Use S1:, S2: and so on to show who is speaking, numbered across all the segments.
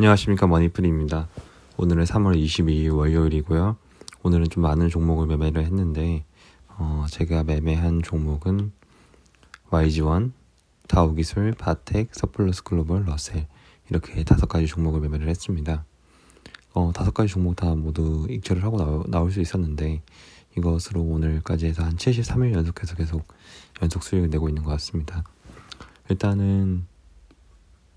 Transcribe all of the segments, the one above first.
S1: 안녕하십니까, 머니풀입니다. 오늘은 3월 22일 월요일이고요. 오늘은 좀 많은 종목을 매매를 했는데 제가 매매한 종목은 YG1, 다우기술, 바텍, 서플러스 글로벌, 러셀 이렇게 5가지 종목을 매매를 했습니다. 5가지 종목 다 모두 익절을 하고 나올 수 있었는데 이것으로 오늘까지 해서 한 73일 연속해서 계속 연속 수익을 내고 있는 것 같습니다. 일단은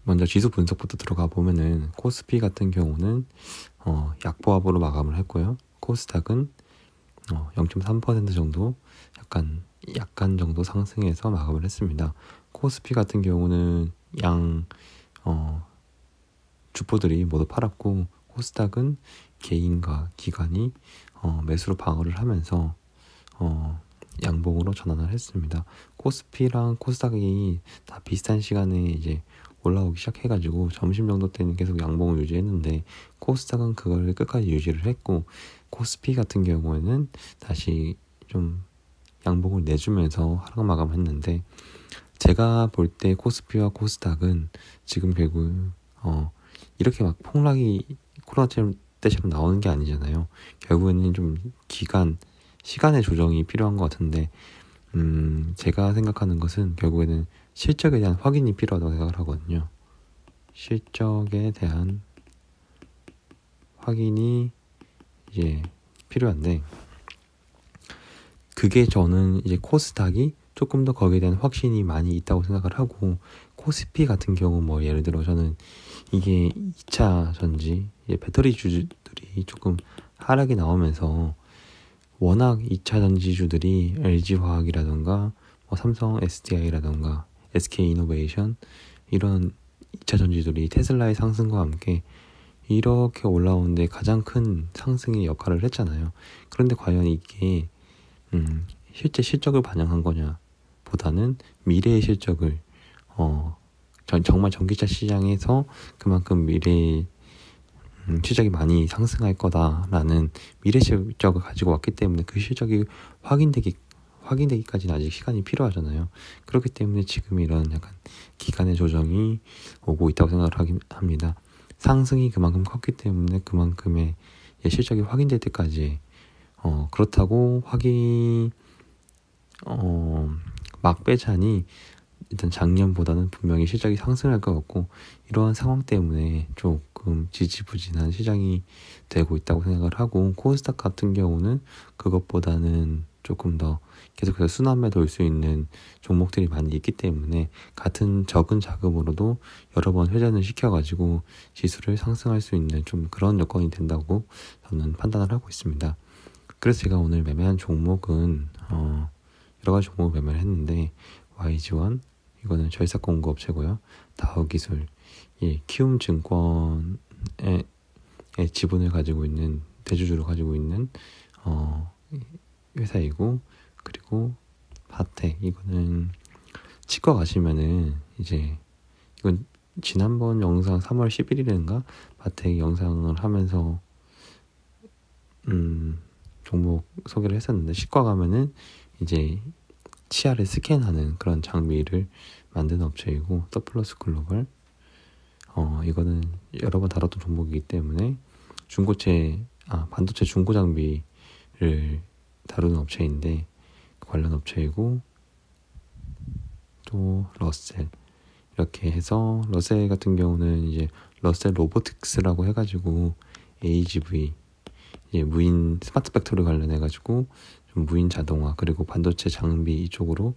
S1: 먼저 지수 분석부터 들어가 보면은 코스피 같은 경우는 약보합으로 마감을 했고요. 코스닥은 0.3% 정도 약간 정도 상승해서 마감을 했습니다. 코스피 같은 경우는 주포들이 모두 팔았고, 코스닥은 개인과 기관이 매수로 방어를 하면서 양봉으로 전환을 했습니다. 코스피랑 코스닥이 다 비슷한 시간에 이제 올라오기 시작해가지고 점심 정도 때는 계속 양봉을 유지했는데 코스닥은 그걸 끝까지 유지를 했고, 코스피 같은 경우에는 다시 좀 양봉을 내주면서 하락 마감했는데, 제가 볼 때 코스피와 코스닥은 지금 결국 이렇게 막 폭락이 코로나 때처럼 나오는 게 아니잖아요. 결국에는 좀 시간의 조정이 필요한 것 같은데, 제가 생각하는 것은 결국에는 실적에 대한 확인이 필요하다고 생각을 하거든요. 실적에 대한 확인이 이제 필요한데, 그게 저는 이제 코스닥이 조금 더 거기에 대한 확신이 많이 있다고 생각을 하고, 코스피 같은 경우 뭐 예를 들어 저는 이게 2차 전지 배터리 주들이 조금 하락이 나오면서 워낙 2차 전지주들이 LG화학이라던가 삼성 SDI라던가 SK이노베이션 이런 2차 전지들이 테슬라의 상승과 함께 이렇게 올라오는데 가장 큰 상승의 역할을 했잖아요. 그런데 과연 이게 실제 실적을 반영한 거냐 보다는 미래의 실적을 정말 전기차 시장에서 그만큼 미래의 실적이 많이 상승할 거다라는 미래 실적을 가지고 왔기 때문에 그 실적이 확인되기까지는 아직 시간이 필요하잖아요. 그렇기 때문에 지금 이런 약간 기간의 조정이 오고 있다고 생각을 합니다. 상승이 그만큼 컸기 때문에 그만큼의 실적이 확인될 때까지 그렇다고 막 빼자니 일단 작년보다는 분명히 실적이 상승할 것 같고, 이러한 상황 때문에 조금 지지부진한 시장이 되고 있다고 생각을 하고, 코스닥 같은 경우는 그것보다는 조금 더 계속해서 순환매 돌 수 있는 종목들이 많이 있기 때문에 같은 적은 자금으로도 여러 번 회전을 시켜가지고 지수를 상승할 수 있는 좀 그런 여건이 된다고 저는 판단을 하고 있습니다. 그래서 제가 오늘 매매한 종목은 여러 가지 종목을 매매를 했는데, YG1 이거는 절삭 공급업체고요. 다우기술, 키움증권의 지분을 가지고 있는 대주주를 가지고 있는 회사이고, 그리고 바텍 이거는 치과 가시면은 이건 지난번 영상 3월 11일인가 바텍 영상을 하면서 종목 소개를 했었는데, 치과 가면은 이제 치아를 스캔하는 그런 장비를 만드는 업체이고, 서플러스 글로벌 이거는 여러 번 다뤘던 종목이기 때문에 반도체 중고 장비를 다루는 업체인데 관련 업체이고, 또 러셀 이렇게 해서, 러셀 같은 경우는 이제 러셀 로보틱스라고 해가지고 AGV 무인 스마트 팩토리 관련해가지고 좀 무인 자동화 그리고 반도체 장비 이쪽으로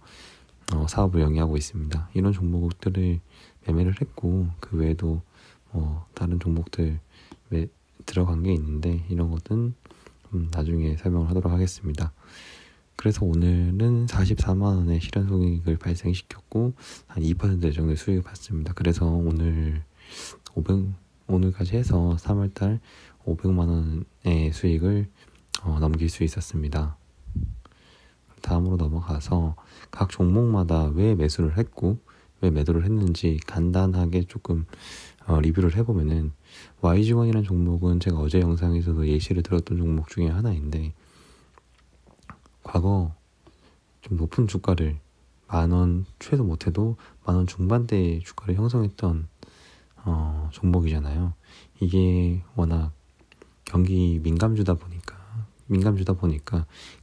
S1: 사업을 영위하고 있습니다. 이런 종목들을 매매를 했고, 그 외에도 다른 종목들 들어간 게 있는데 이런 것은 나중에 설명을 하도록 하겠습니다. 그래서 오늘은 44만 원의 실현 손익을 발생시켰고 한 2% 정도의 수익을 봤습니다. 그래서 오늘까지 해서 3월달 500만 원의 수익을 넘길 수 있었습니다. 다음으로 넘어가서 각 종목마다 왜 매수를 했고 왜 매도를 했는지 간단하게 조금 리뷰를 해보면은, YG1이라는 종목은 제가 어제 영상에서도 예시를 들었던 종목 중에 하나인데, 과거 좀 높은 주가를 만원 최소 못해도 만원 중반대의 주가를 형성했던 종목이잖아요. 이게 워낙 경기 민감주다 보니까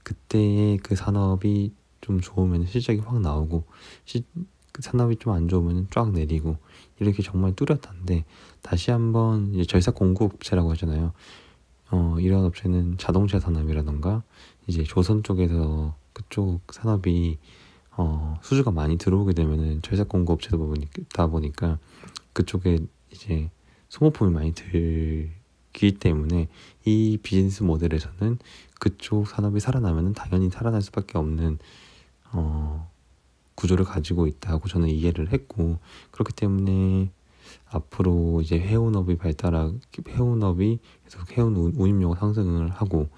S1: 그때의 그 산업이 좀 좋으면 실적이 확 나오고 그 산업이 좀 안 좋으면 쫙 내리고 이렇게 정말 뚜렷한데, 다시 한번 이제 절삭 공급업체라고 하잖아요. 이런 업체는 자동차 산업이라던가 이제 조선 쪽에서 그쪽 산업이 수주가 많이 들어오게 되면은 절삭 공급업체다 보니까 그쪽에 이제 소모품이 많이 들기 때문에 이 비즈니스 모델에서는 그쪽 산업이 살아나면은 당연히 살아날 수밖에 없는 구조를 가지고 있다고 저는 이해를 했고, 그렇기 때문에 앞으로 이제 해운업이 계속 해운 운임료가 상승을 하고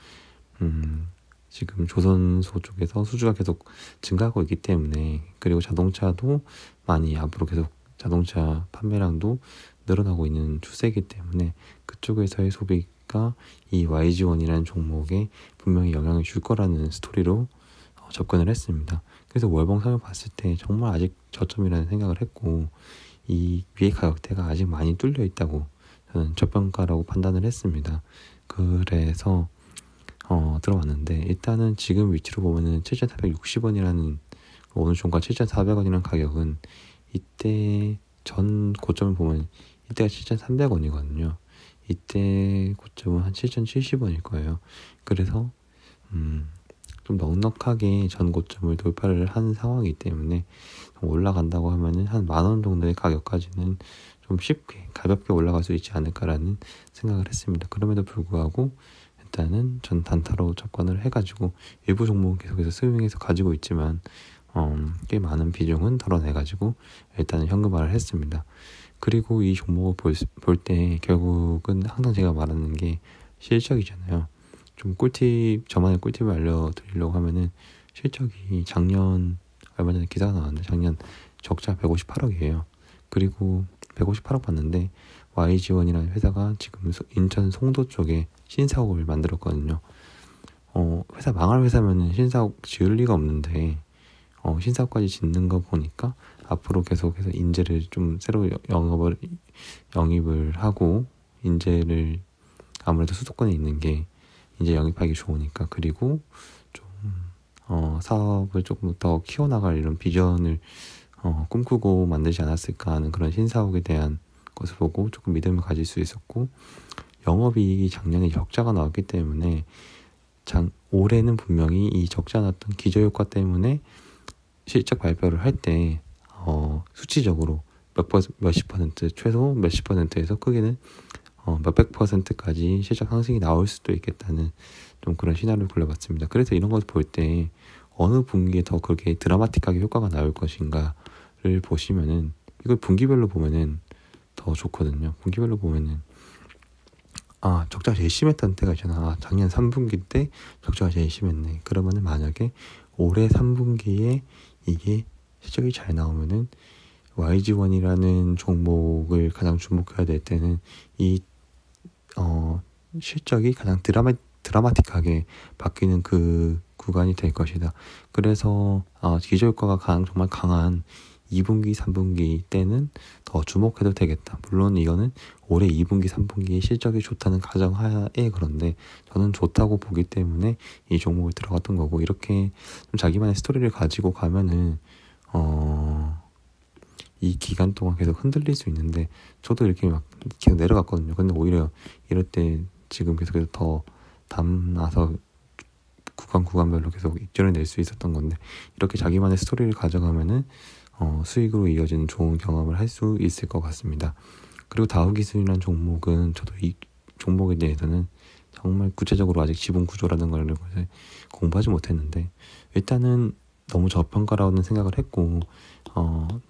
S1: 지금 조선소 쪽에서 수주가 계속 증가하고 있기 때문에, 그리고 자동차도 많이 앞으로 계속 자동차 판매량도 늘어나고 있는 추세이기 때문에 그쪽에서의 소비가 이 YG1이라는 종목에 분명히 영향을 줄 거라는 스토리로 접근을 했습니다. 그래서 월봉상을 봤을 때 정말 아직 저점이라는 생각을 했고, 이 위의 가격대가 아직 많이 뚫려 있다고 저는 저평가라고 판단을 했습니다. 그래서 들어왔는데, 일단은 지금 위치로 보면은 7,460원이라는, 오늘 종가 7,400원이라는 가격은 이때 전 고점을 보면 이때가 7,300원이거든요. 이때 고점은 한 7,070원일 거예요. 그래서 좀 넉넉하게 전 고점을 돌파를 한 상황이기 때문에 올라간다고 하면은 한 10,000원 정도의 가격까지는 좀 쉽게 가볍게 올라갈 수 있지 않을까라는 생각을 했습니다. 그럼에도 불구하고 일단은 전 단타로 접근을 해가지고 일부 종목은 계속해서 스윙해서 가지고 있지만 꽤 많은 비중은 덜어내가지고 일단은 현금화를 했습니다. 그리고 이 종목을 볼 때 결국은 항상 제가 말하는 게 실적이잖아요. 좀 저만의 꿀팁을 알려드리려고 하면은, 실적이 작년 얼마 전에 기사가 나왔는데 작년 적자 158억이에요. 그리고 158억 봤는데 YG1이라는 회사가 지금 인천 송도 쪽에 신사옥을 만들었거든요. 회사 망할 회사면은 신사옥 지을 리가 없는데 신사옥까지 짓는 거 보니까 앞으로 계속해서 인재를 좀 새로 영입을 하고, 인재를 아무래도 수도권에 있는 게 인재 영입하기 좋으니까, 그리고 좀 사업을 조금 더 키워나갈 이런 비전을 꿈꾸고 만들지 않았을까 하는 그런 신사옥에 대한 것을 보고 조금 믿음을 가질 수 있었고, 영업이익이 작년에 적자가 나왔기 때문에 올해는 분명히 이 적자 났던 기저효과 때문에 실적 발표를 할 때 수치적으로 몇십 퍼센트, 최소 몇십 퍼센트에서 크게는 몇백 퍼센트까지 실적 상승이 나올 수도 있겠다는 좀 그런 시나리오를 굴려봤습니다. 그래서 이런 것을 볼 때 어느 분기에 더 그렇게 드라마틱하게 효과가 나올 것인가를 보시면은, 이걸 분기별로 보면은 더 좋거든요. 분기별로 보면은 적자가 제일 심했던 때가 있잖아. 작년 3분기 때 적자가 제일 심했네. 그러면은 만약에 올해 3분기에 이게 실적이 잘 나오면은 YG1이라는 종목을 가장 주목해야 될 때는 이 실적이 가장 드라마틱하게 바뀌는 그 구간이 될 것이다. 그래서 기저효과가 정말 강한 2분기, 3분기 때는 더 주목해도 되겠다. 물론 이거는 올해 2분기, 3분기에 실적이 좋다는 가정하에 그런데 저는 좋다고 보기 때문에 이 종목을 들어갔던 거고, 이렇게 좀 자기만의 스토리를 가지고 가면은 이 기간 동안 계속 흔들릴 수 있는데, 저도 이렇게 막 계속 내려갔거든요. 근데 오히려 이럴 때 지금 계속해서 더 담나서 구간별로 계속 입절을 낼 수 있었던 건데, 이렇게 자기만의 스토리를 가져가면은 수익으로 이어지는 좋은 경험을 할 수 있을 것 같습니다. 그리고 다우기술이라는 종목은 저도 이 종목에 대해서는 정말 구체적으로 아직 지분 구조라는 걸 공부하지 못했는데, 일단은 너무 저평가라는 생각을 했고,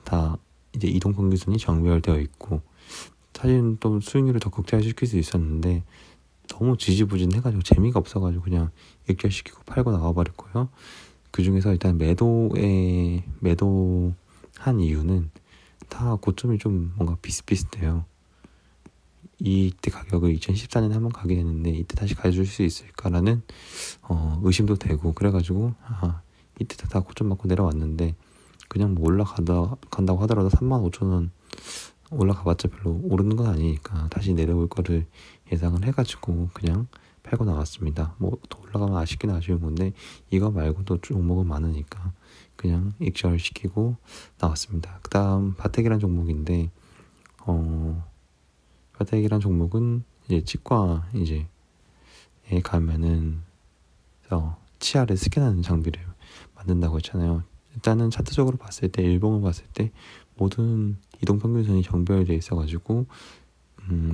S1: 다 이제 이동평균선이 정배열되어 있고, 사실은 또 수익률을 더 극대화시킬 수 있었는데 너무 지지부진해가지고 재미가 없어가지고 그냥 일결시키고 팔고 나와버렸고요. 그 중에서 일단 매도한 이유는 다 고점이 좀 뭔가 비슷비슷해요. 이때 가격을 2014년에 한번 가게 됐는데 이때 다시 가줄 수 있을까라는 의심도 되고, 그래가지고 이때 다 고점 맞고 내려왔는데, 그냥 뭐 올라간다고 하더라도 35,000원 올라가봤자 별로 오르는 건 아니니까 다시 내려올 거를 예상을 해가지고 그냥 팔고 나왔습니다. 뭐 더 올라가면 아쉽긴 아쉬운 건데 이거 말고도 종목은 많으니까 그냥 익절시키고 나왔습니다. 그 다음 바텍이란 종목인데 바텍이란 종목은 이제 치과 이제 에 가면은 치아를 스캔하는 장비를 만든다고 했잖아요. 일단은 차트적으로 봤을 때 일봉을 봤을 때 모든 이동평균선이 정배열되어 있어가지고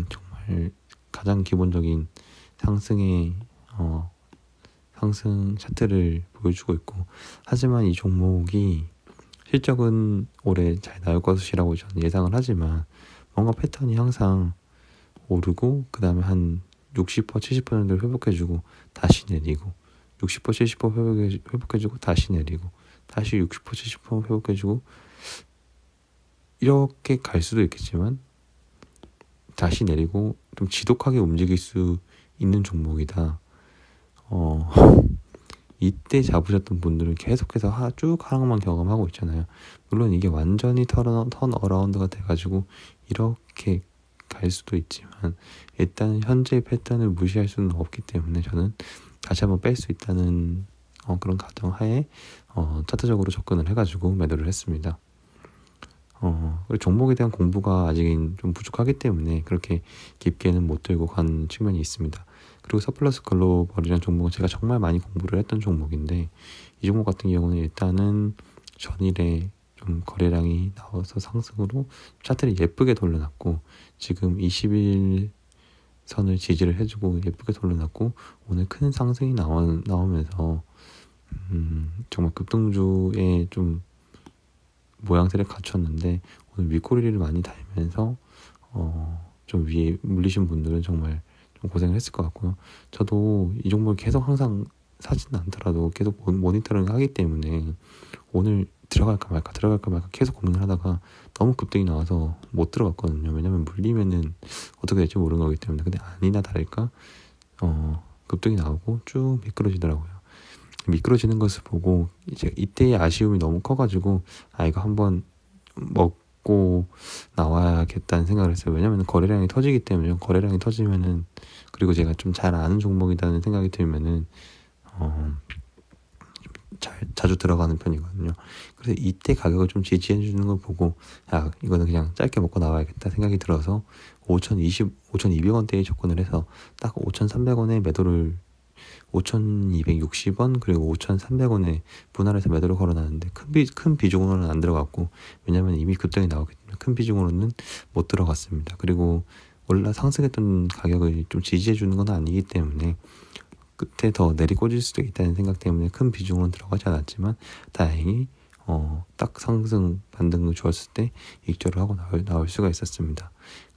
S1: 정말 가장 기본적인 상승의 상승 차트를 보여주고 있고, 하지만 이 종목이 실적은 올해 잘 나올 것이라고 저는 예상을 하지만 뭔가 패턴이 항상 오르고 그 다음에 한 60% 70% 정도 회복해주고 다시 내리고 60% 70% 회복해주고 다시 내리고 다시 60% 70% 회복해주고 이렇게 갈 수도 있겠지만 다시 내리고 좀 지독하게 움직일 수 있는 종목이다. 이때 잡으셨던 분들은 계속해서 쭉 하락만 경험하고 있잖아요. 물론 이게 완전히 턴 어라운드가 돼가지고 이렇게 갈 수도 있지만 일단 현재 패턴을 무시할 수는 없기 때문에 저는 다시 한번 뺄 수 있다는 그런 가정하에 차트적으로 접근을 해가지고 매도를 했습니다. 그리고 종목에 대한 공부가 아직은 좀 부족하기 때문에 그렇게 깊게는 못 들고 간 측면이 있습니다. 그리고 서플러스 글로벌이라는 종목은 제가 정말 많이 공부를 했던 종목인데 이 종목 같은 경우는 일단은 전일에 좀 거래량이 나와서 상승으로 차트를 예쁘게 돌려놨고 지금 20일 선을 지지를 해주고 예쁘게 돌려놨고 오늘 큰 상승이 나오면서 정말 급등주의 좀 모양새를 갖췄는데 오늘 윗꼬리를 많이 달면서 좀 위에 물리신 분들은 정말 좀 고생을 했을 것 같고요. 저도 이 종목을 계속 항상 사지는 않더라도 계속 모니터링 하기 때문에 오늘 들어갈까 말까 계속 고민을 하다가 너무 급등이 나와서 못 들어갔거든요. 왜냐면 물리면은 어떻게 될지 모르는 거기 때문에. 근데 아니나 다를까 급등이 나오고 쭉 미끄러지더라고요. 미끄러지는 것을 보고 이제 이때의 아쉬움이 너무 커가지고 이거 한번 먹고 나와야겠다는 생각을 했어요. 왜냐면 거래량이 터지기 때문에 거래량이 터지면은 그리고 제가 좀 잘 아는 종목이라는 생각이 들면은 자주 들어가는 편이거든요. 그래서 이때 가격을 좀 지지해 주는 걸 보고 이거는 그냥 짧게 먹고 나와야겠다 생각이 들어서 5,200원대에 접근을 해서 딱 5,300원에 매도를 5,260원 그리고 5,300원에 분할해서 매도를 걸어놨는데 큰 비중으로는 안 들어갔고 왜냐면 이미 급등이 나오기 때문에 큰 비중으로는 못 들어갔습니다. 그리고 상승했던 가격을 좀 지지해 주는 건 아니기 때문에 끝에 더 내리꽂을 수도 있다는 생각 때문에 큰 비중으로는 들어가지 않았지만 다행히 딱 상승 반등을 주었을 때 익절을 하고 나올 수가 있었습니다.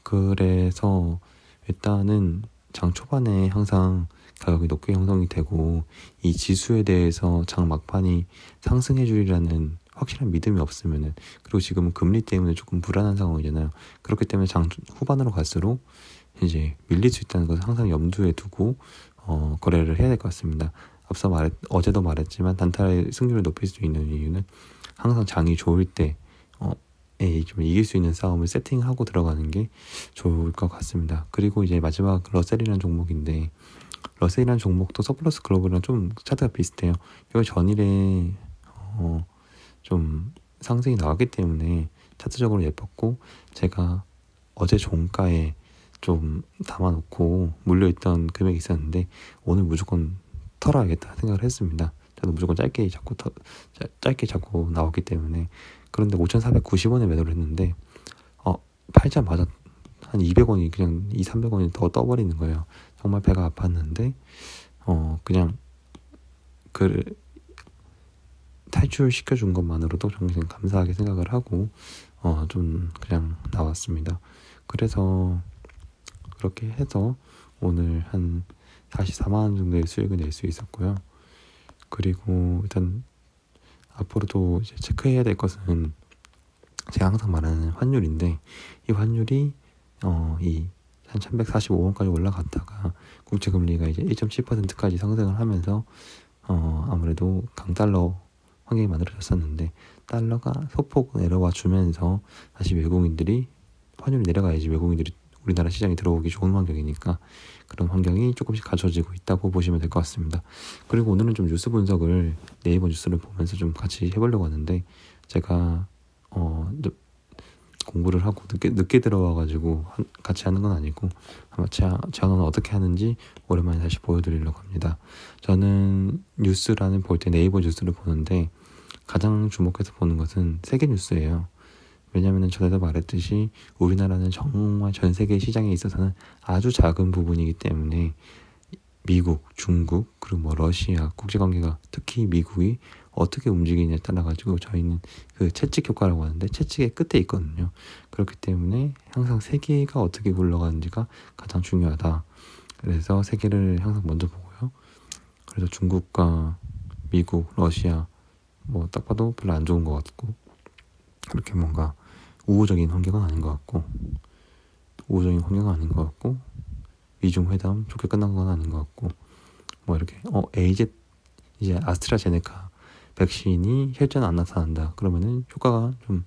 S1: 그래서 일단은 장 초반에 항상 가격이 높게 형성이 되고 이 지수에 대해서 장 막판이 상승해 주리라는 확실한 믿음이 없으면은 그리고 지금은 금리 때문에 조금 불안한 상황이잖아요. 그렇기 때문에 장 후반으로 갈수록 이제 밀릴 수 있다는 것을 항상 염두에 두고 거래를 해야 될 것 같습니다. 어제도 말했지만 단타의 승률을 높일 수 있는 이유는 항상 장이 좋을 때 좀 이길 수 있는 싸움을 세팅하고 들어가는 게 좋을 것 같습니다. 그리고 이제 마지막 러셀이라는 종목인데 러셀이라는 종목도 서플러스 글로벌이랑 좀 차트가 비슷해요. 이거 전일에 좀 상승이 나왔기 때문에 차트적으로 예뻤고 제가 어제 종가에 좀 담아놓고 물려있던 금액이 있었는데 오늘 무조건 털어야겠다 생각을 했습니다. 저도 무조건 짧게 잡고 나왔기 때문에. 그런데 5,490원에 매도를 했는데 팔자마자 한 200원이 그냥 200~300원이 더 떠버리는 거예요. 정말 배가 아팠는데 그냥 탈출시켜준 것만으로도 정말 감사하게 생각을 하고 좀 그냥 나왔습니다. 그래서 그렇게 해서 오늘 한 44만원 정도의 수익을 낼 수 있었고요. 그리고 일단 앞으로도 이제 체크해야 될 것은 제가 항상 말하는 환율인데 이 환율이 이 한 1145원까지 올라갔다가 국제금리가 이제 1.7%까지 상승을 하면서 아무래도 강달러 환경이 만들어졌었는데 달러가 소폭 내려와 주면서 다시 외국인들이 환율이 내려가야지 외국인들이 우리나라 시장에 들어오기 좋은 환경이니까 그런 환경이 조금씩 갖춰지고 있다고 보시면 될 것 같습니다. 그리고 오늘은 좀 뉴스 분석을 네이버 뉴스를 보면서 좀 같이 해보려고 하는데 제가 공부를 하고 늦게 들어와가지고 같이 하는 건 아니고 아마 저는 어떻게 하는지 오랜만에 다시 보여드리려고 합니다. 저는 뉴스라는 볼 때 네이버 뉴스를 보는데 가장 주목해서 보는 것은 세계 뉴스예요. 왜냐하면 전에도 말했듯이 우리나라는 정말 전 세계 시장에 있어서는 아주 작은 부분이기 때문에 미국, 중국, 그리고 뭐 러시아 국제관계가 특히 미국이 어떻게 움직이냐에 따라 가지고 저희는 그 채찍 효과라고 하는데 채찍의 끝에 있거든요. 그렇기 때문에 항상 세계가 어떻게 굴러가는지가 가장 중요하다. 그래서 세계를 항상 먼저 보고요. 그래서 중국과 미국, 러시아 뭐 딱 봐도 별로 안 좋은 것 같고 그렇게 뭔가 우호적인 환경은 아닌 것 같고 미중 회담 좋게 끝난 건 아닌 것 같고 뭐 이렇게 이제 아스트라제네카 백신이 혈전 안 나타난다 그러면은 효과가 좀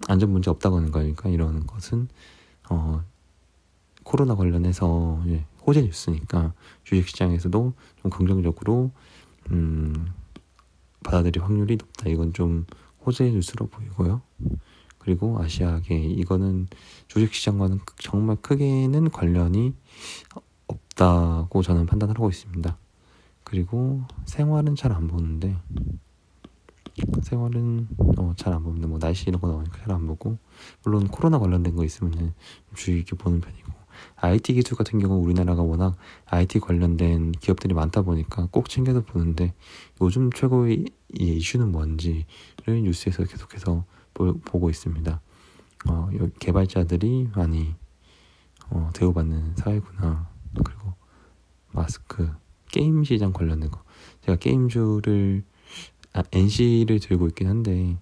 S1: 안전 문제 없다고 하는 거니까 이러는 것은 코로나 관련해서 호재 뉴스니까 주식시장에서도 좀 긍정적으로 받아들일 확률이 높다. 이건 좀 호재 뉴스로 보이고요. 그리고 아시아계 이거는 주식시장과는 정말 크게는 관련이 없다고 저는 판단을 하고 있습니다. 그리고 생활은 잘 안 보는데 뭐 날씨 이런 거 나오니까 잘 안 보고 물론 코로나 관련된 거 있으면 주의 깊게 보는 편이고 IT 기술 같은 경우 우리나라가 워낙 IT 관련된 기업들이 많다 보니까 꼭 챙겨서 보는데 요즘 최고의 이슈는 뭔지를 뉴스에서 계속해서 보고 있습니다. 개발자들이 많이 대우받는 사회구나. 그리고 마스크, 게임 시장 관련된 거. 제가 게임주를 NC를 들고 있긴 한데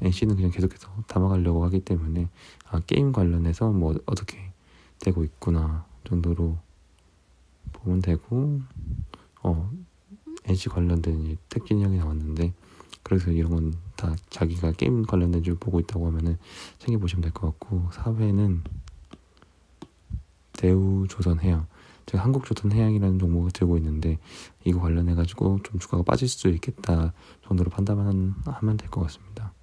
S1: NC는 그냥 계속해서 담아가려고 하기 때문에 게임 관련해서 뭐 어떻게 되고 있구나 정도로 보면 되고 NC 관련된 택진형이 나왔는데 그래서 이런 건 다 자기가 게임 관련된 줄 보고 있다고 하면은 챙겨보시면 될 것 같고 사회는 대우조선해양 제가 한국조선해양이라는 종목을 들고 있는데 이거 관련해가지고 좀 주가가 빠질 수도 있겠다 정도로 판단만 하면 될 것 같습니다.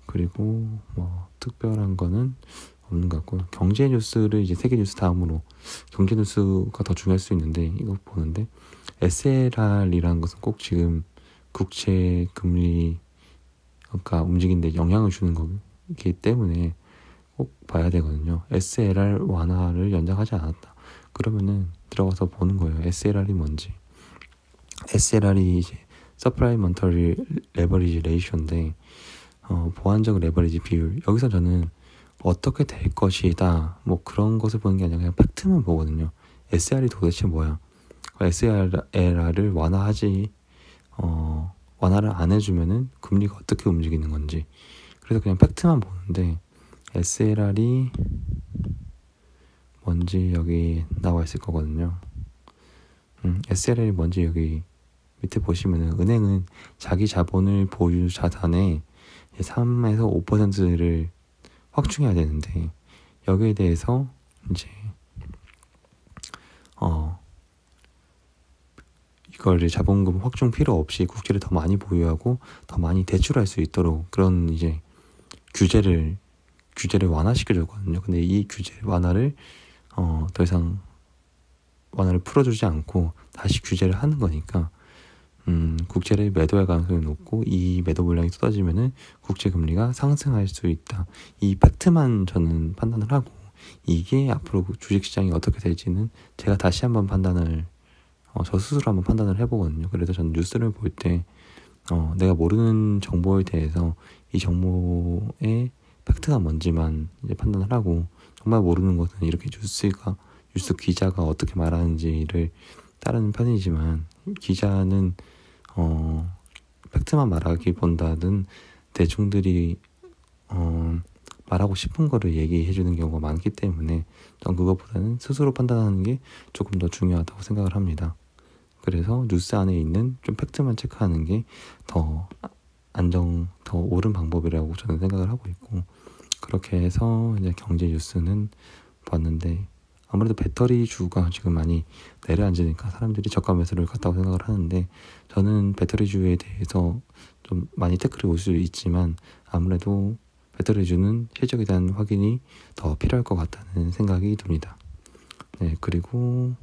S1: 그리고 뭐 특별한 거는 없는 것 같고 경제 뉴스를 이제 세계 뉴스 다음으로 경제 뉴스가 더 중요할 수 있는데 이거 보는데 SLR이라는 것은 꼭 지금 국채 금리가 움직이는데 영향을 주는 거기 때문에 꼭 봐야 되거든요. SLR 완화를 연장하지 않았다. 그러면은 들어가서 보는 거예요. SLR이 뭔지. SLR이 이제 서프라이먼터리 레버리지 레이쇼인데 보완적 레버리지 비율. 여기서 저는 어떻게 될 것이다 뭐 그런 것을 보는 게 아니라 그냥 팩트만 보거든요. SLR이 도대체 뭐야? SLR을 완화를 안 해주면은 금리가 어떻게 움직이는 건지. 그래서 그냥 팩트만 보는데 SLR이 뭔지 여기 나와 있을 거거든요. SLR이 뭔지 여기 밑에 보시면은 은행은 자기 자본을 보유 자산의 3에서 5%를 확충해야 되는데 여기에 대해서 이제 이걸 자본금 확충 필요 없이 국채를 더 많이 보유하고 더 많이 대출할 수 있도록 그런 이제 규제를 완화시켜줬거든요. 근데 이 규제 완화를 더 이상 완화를 풀어주지 않고 다시 규제를 하는 거니까 국채를 매도할 가능성이 높고 이 매도 물량이 쏟아지면은 국채 금리가 상승할 수 있다. 이 팩트만 저는 판단을 하고 이게 앞으로 주식시장이 어떻게 될지는 제가 다시 한번 저 스스로 한번 판단을 해보거든요. 그래서 저는 뉴스를 볼 때 내가 모르는 정보에 대해서 이 정보의 팩트가 뭔지만 이제 판단을 하고 정말 모르는 것은 이렇게 뉴스 기자가 어떻게 말하는지를 따르는 편이지만 기자는 팩트만 말하기 본다는 대중들이 말하고 싶은 거를 얘기해 주는 경우가 많기 때문에 전 그것보다는 스스로 판단하는 게 조금 더 중요하다고 생각을 합니다. 그래서 뉴스 안에 있는 좀 팩트만 체크하는 게 더 더 옳은 방법이라고 저는 생각을 하고 있고 그렇게 해서 이제 경제 뉴스는 봤는데 아무래도 배터리주가 지금 많이 내려앉으니까 사람들이 저가 매수를 같다고 생각을 하는데 저는 배터리주에 대해서 좀 많이 태클이 올 수 있지만 아무래도 배터리주는 실적에 대한 확인이 더 필요할 것 같다는 생각이 듭니다. 네, 그리고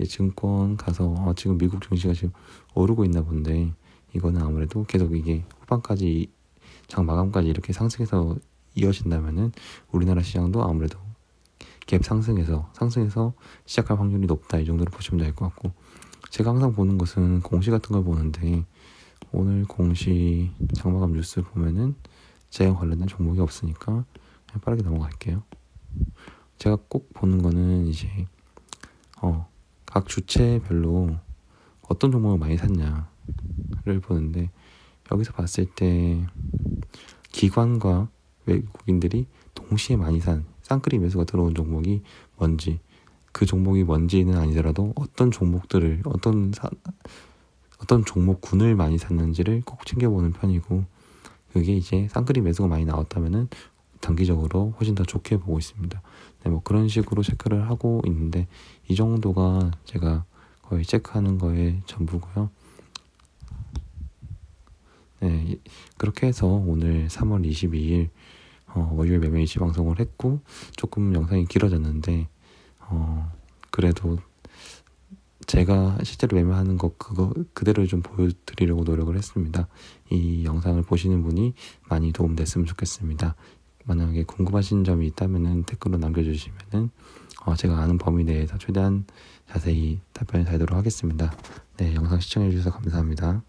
S1: 증권 가서 지금 미국 증시가 지금 오르고 있나 본데 이거는 아무래도 계속 이게 후반까지 장 마감까지 이렇게 상승해서 이어진다면은 우리나라 시장도 아무래도 갭 상승해서 시작할 확률이 높다 이 정도로 보시면 될 것 같고 제가 항상 보는 것은 공시 같은 걸 보는데 오늘 공시 장마감 뉴스 보면은 제가 관련된 종목이 없으니까 그냥 빠르게 넘어갈게요. 제가 꼭 보는 거는 이제 각 주체별로 어떤 종목을 많이 샀냐를 보는데 여기서 봤을 때 기관과 외국인들이 동시에 많이 산 쌍끌이 매수가 들어온 종목이 뭔지 그 종목이 뭔지는 아니더라도 어떤 종목들을 어떤 종목군을 많이 샀는지를 꼭 챙겨보는 편이고 그게 이제 쌍끌이 매수가 많이 나왔다면은 단기적으로 훨씬 더 좋게 보고 있습니다. 네, 뭐 그런 식으로 체크를 하고 있는데 이 정도가 제가 거의 체크하는 거의 전부고요. 네, 그렇게 해서 오늘 3월 22일 월요일 매매 이시 방송을 했고 조금 영상이 길어졌는데 그래도 제가 실제로 매매하는 거 그거 그대로 좀 보여드리려고 노력을 했습니다. 이 영상을 보시는 분이 많이 도움됐으면 좋겠습니다. 만약에 궁금하신 점이 있다면은 댓글로 남겨주시면은 제가 아는 범위 내에서 최대한 자세히 답변을 드리도록 하겠습니다. 네, 영상 시청해주셔서 감사합니다.